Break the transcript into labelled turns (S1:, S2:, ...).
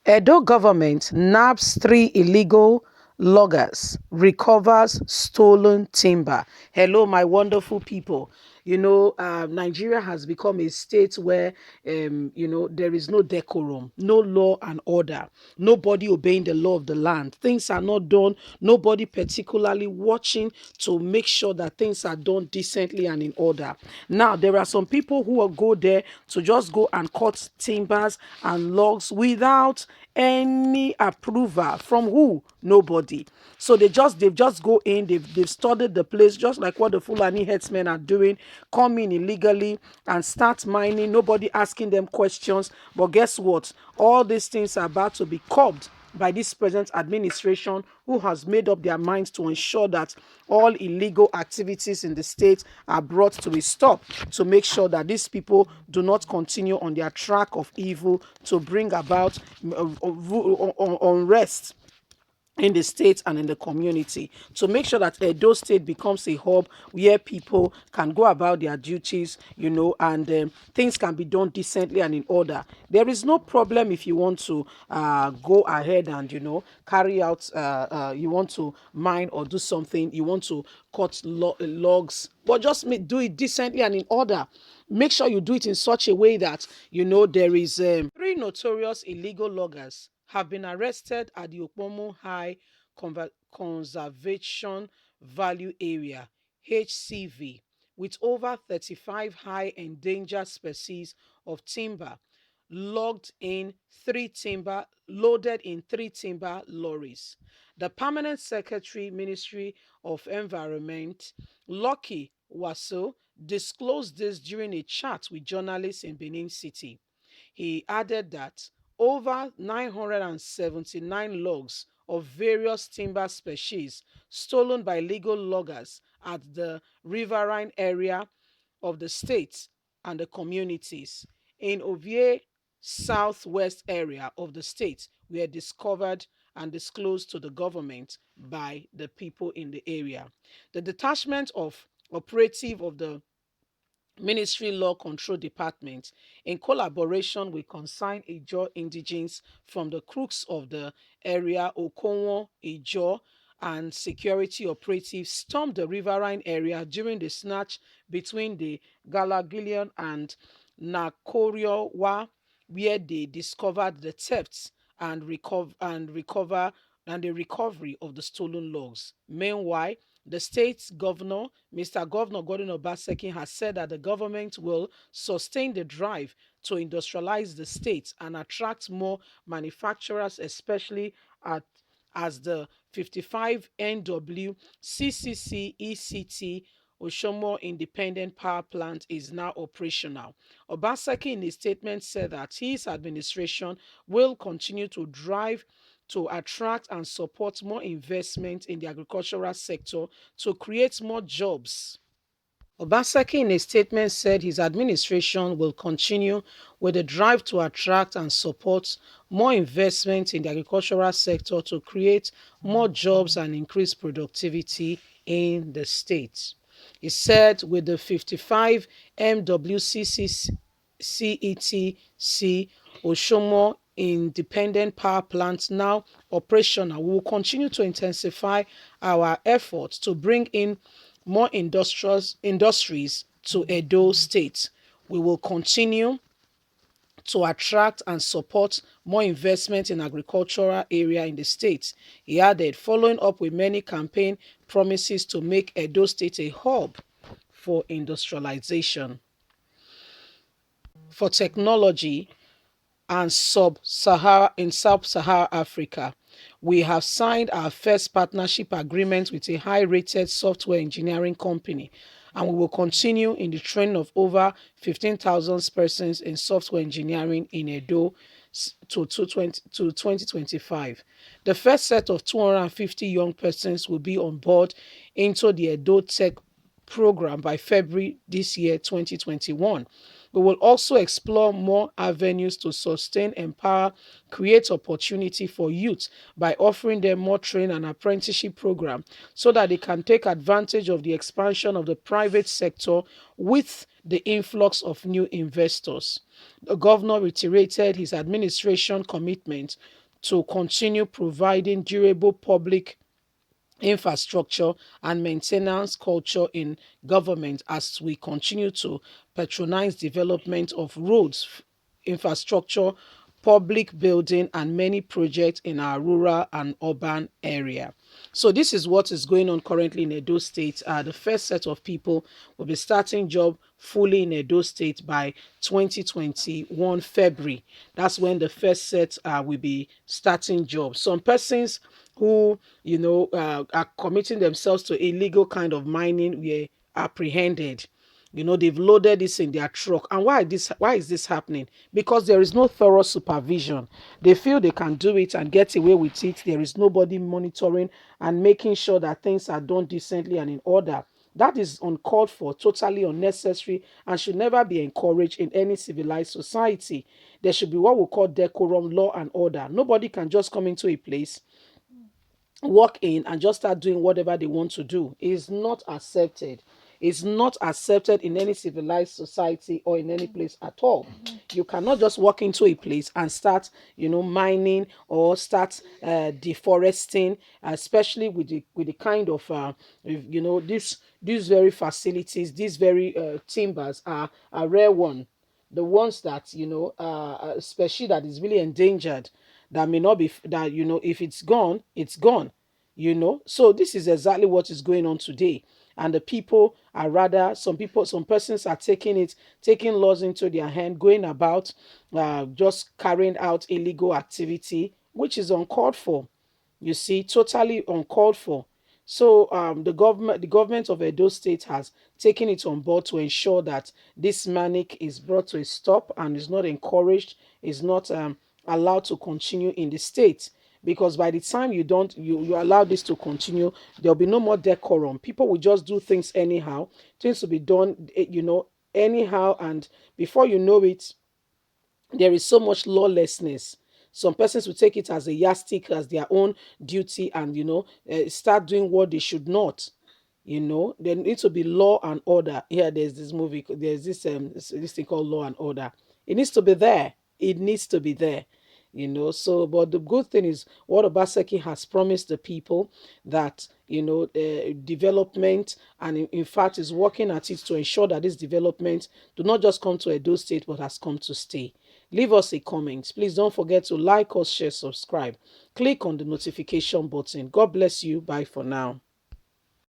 S1: Edo government nabs 3 illegal loggers, recovers stolen timber. Hello, my wonderful people. Nigeria has become a state where, there is no decorum, no law and order, nobody obeying the law of the land. Things are not done, nobody particularly watching to make sure that things are done decently and in order. Now, there are some people who will go there to just go and cut timbers and logs without any approval from who? Nobody. So they've just go in, they've studied the place, just like what the Fulani herdsmen are doing, come in illegally and start mining, nobody asking them questions. But guess what? All these things are about to be curbed by this present administration, who has made up their minds to ensure that all illegal activities in the state are brought to a stop, to make sure that these people do not continue on their track of evil to bring about unrest in the state and in the community, to make sure that Edo State becomes a hub where people can go about their duties, and things can be done decently and in order. There is no problem if you want to go ahead and, carry out, you want to mine or do something, you want to cut logs, but just do it decently and in order. Make sure you do it in such a way that, there is 3 notorious illegal loggers have been arrested at the Okpomo High Conservation Value Area (HCV) with over 35 high endangered species of timber loaded in three timber lorries. The Permanent Secretary, Ministry of Environment, Lucky Waso, disclosed this during a chat with journalists in Benin City. He added that over 979 logs of various timber species stolen by illegal loggers at the riverine area of the state and the communities in Ovie southwest area of the state were discovered and disclosed to the government by the people in the area. The detachment of operative of the Ministry Law Control Department, in collaboration with concerned Ijaw indigents from the crooks of the area, Okonwo, Ijaw, and security operatives, stormed the riverine area during the snatch between the Galagilian and Nakoriowa, where they discovered the thefts and the recovery of the stolen logs. Meanwhile, the state's governor, Mr. Governor Gordon Obaseki, has said that the government will sustain the drive to industrialize the state and attract more manufacturers, especially at as the 55 NW CCC ECT Oshomo Independent Power Plant is now operational. Obaseki in his statement said that his administration will continue to drive to attract and support more investment in the agricultural sector to create more jobs. Obaseki in a statement said his administration will continue with the drive to attract and support more investment in the agricultural sector to create more jobs and increase productivity in the state. He said with the 55 MWCCETC Oshomo Independent Power Plant now operational, we will continue to intensify our efforts to bring in more industries to Edo State. We will continue to attract and support more investment in agricultural area in the state. He added, following up with many campaign promises to make Edo State a hub for industrialization, for technology, and sub-Saharan Africa. We have signed our first partnership agreement with a high-rated software engineering company, and we will continue in the training of over 15,000 persons in software engineering in Edo to 2025. The first set of 250 young persons will be on board into the Edo Tech program by February this year, 2021. We will also explore more avenues to sustain, empower, create opportunity for youth by offering them more training and apprenticeship program so that they can take advantage of the expansion of the private sector with the influx of new investors. The governor reiterated his administration commitment to continue providing durable public infrastructure and maintenance culture in government as we continue to patronize development of roads, infrastructure, public building, and many projects in our rural and urban area. So this is what is going on currently in Edo State. The first set of people will be starting job fully in Edo State by 2021 February. That's when the first set will be starting jobs. Some persons who are committing themselves to illegal kind of mining were apprehended. They've loaded this in their truck. And why is this happening? Because there is no thorough supervision. They feel they can do it and get away with it. There is nobody monitoring and making sure that things are done decently and in order. That is uncalled for, totally unnecessary, and should never be encouraged in any civilized society. There should be what we call decorum, law, and order. Nobody can just come into a place, walk in, and just start doing whatever they want to do. Is not accepted. It's not accepted in any civilized society or in any place at all. You cannot just walk into a place and start, mining or start deforesting, especially with the kind of, these very facilities, these very timbers are rare one. The ones that especially that is really endangered, that may not be that if it's gone, it's gone. So this is exactly what is going on today. And the people are rather, some persons are taking laws into their hand, going about just carrying out illegal activity, which is uncalled for. You see, totally uncalled for. So the government of Edo State has taken it on board to ensure that this manic is brought to a stop and is not encouraged, is not allowed to continue in the state. Because by the time you allow this to continue, there'll be no more decorum. People will just do things anyhow. Things will be done, anyhow, and before you know it, there is so much lawlessness. Some persons will take it as a yardstick, as their own duty, and start doing what they should not. There needs to be law and order. Here, there's this movie, there's this thing called Law and Order. It needs to be there. It needs to be there. So, but the good thing is what Obaseki has promised the people, that development, and in fact is working at it to ensure that this development do not just come to Edo State but has come to stay. Leave us a comment. Please don't forget to like us, share, subscribe. Click on the notification button. God bless you. Bye for now.